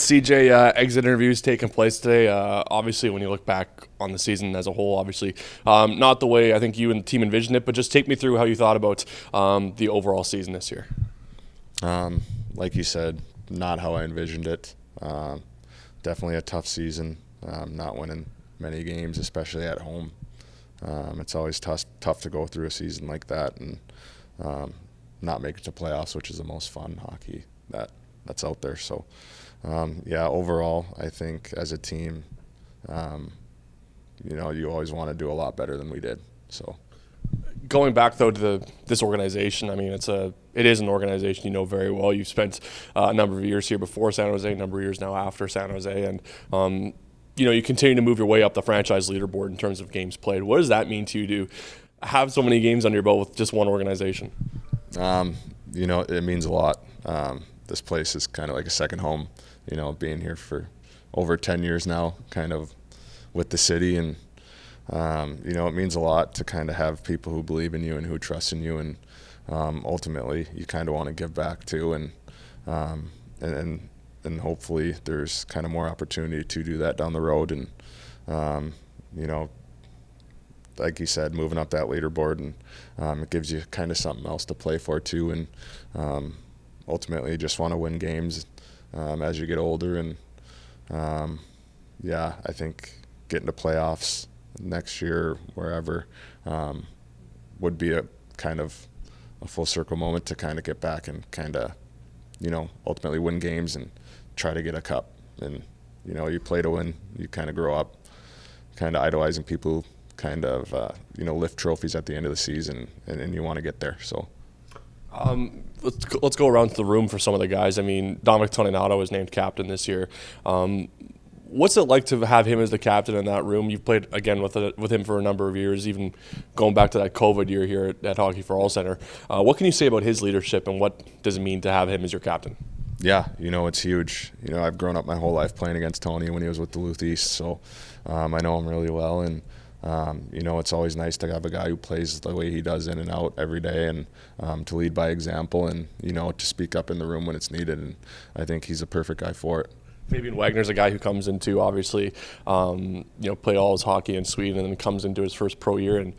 CJ exit interviews taking place today. Obviously, when you look back on the season as a whole, obviously not the way I think you and the team envisioned it, but just take me through how you thought about the overall season this year. Like you said, not how I envisioned it. Definitely a tough season, not winning many games, especially at home. It's always tough to go through a season like that and not make it to playoffs, which is the most fun hockey that's out there. So, overall, I think as a team, you always want to do a lot better than we did. So, Going back though to this organization, I mean it is an organization you know very well. You've spent a number of years here before San Jose, a number of years now after San Jose, and you continue to move your way up the franchise leaderboard in terms of games played. What does that mean to you to have so many games under your belt with just one organization? It means a lot. This place is kind of like a second home. Being here for over 10 years now, kind of with the city, and it means a lot to kind of have people who believe in you and who trust in you, and ultimately you kind of want to give back too, and hopefully there's kind of more opportunity to do that down the road, and like you said, moving up that leaderboard, and it gives you kind of something else to play for too, and ultimately you just want to win games as you get older, and I think getting to playoffs next year, wherever, would be a kind of a full circle moment to kind of get back and kind of, ultimately win games and try to get a cup. And, you play to win, you kind of grow up kind of idolizing people who kind of, lift trophies at the end of the season, and you want to get there. So. Let's go around to the room for some of the guys. I mean, Dominic Toninato was named captain this year. What's it like to have him as the captain in that room? You've played, again, with him for a number of years, even going back to that COVID year here at Hockey for All Center. What can you say about his leadership, and what does it mean to have him as your captain? Yeah, it's huge. I've grown up my whole life playing against Tony when he was with Duluth East, so I know him really well, and it's always nice to have a guy who plays the way he does in and out every day, and to lead by example, and to speak up in the room when it's needed, and I think he's a perfect guy for it. Fabian Wagner's a guy who comes into, obviously, played all his hockey in Sweden and then comes into his first pro year, and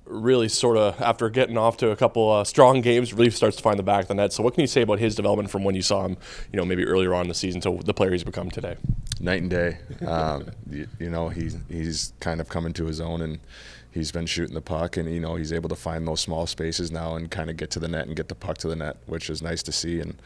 really sort of, after getting off to a couple strong games, really starts to find the back of the net. So what can you say about his development from when you saw him, maybe earlier on in the season to the player he's become today? Night and day. He's kind of come into his own, and he's been shooting the puck, and he's able to find those small spaces now and kind of get to the net and get the puck to the net, which is nice to see, and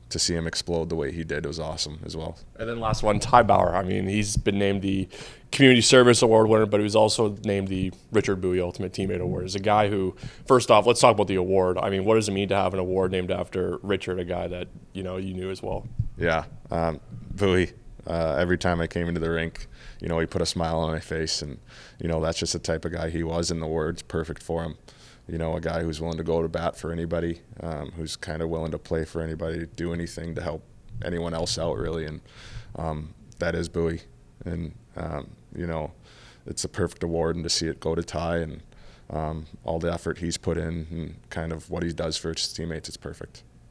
to see him explode the way he did was awesome as well. And then last one, Ty Bauer. I mean, he's been named the Community Service Award winner, but he was also named the Richard Bowie Ultimate Teammate Award. As a guy who, first off, let's talk about the award. I mean, what does it mean to have an award named after Richard, a guy that you knew as well? Yeah, Bowie. Every time I came into the rink, he put a smile on my face, and that's just the type of guy he was, and the word's perfect for him. A guy who's willing to go to bat for anybody, who's kind of willing to play for anybody, do anything to help anyone else out, really, and that is Bowie. And it's a perfect award, and to see it go to Ty, and all the effort he's put in and kind of what he does for his teammates, it's perfect.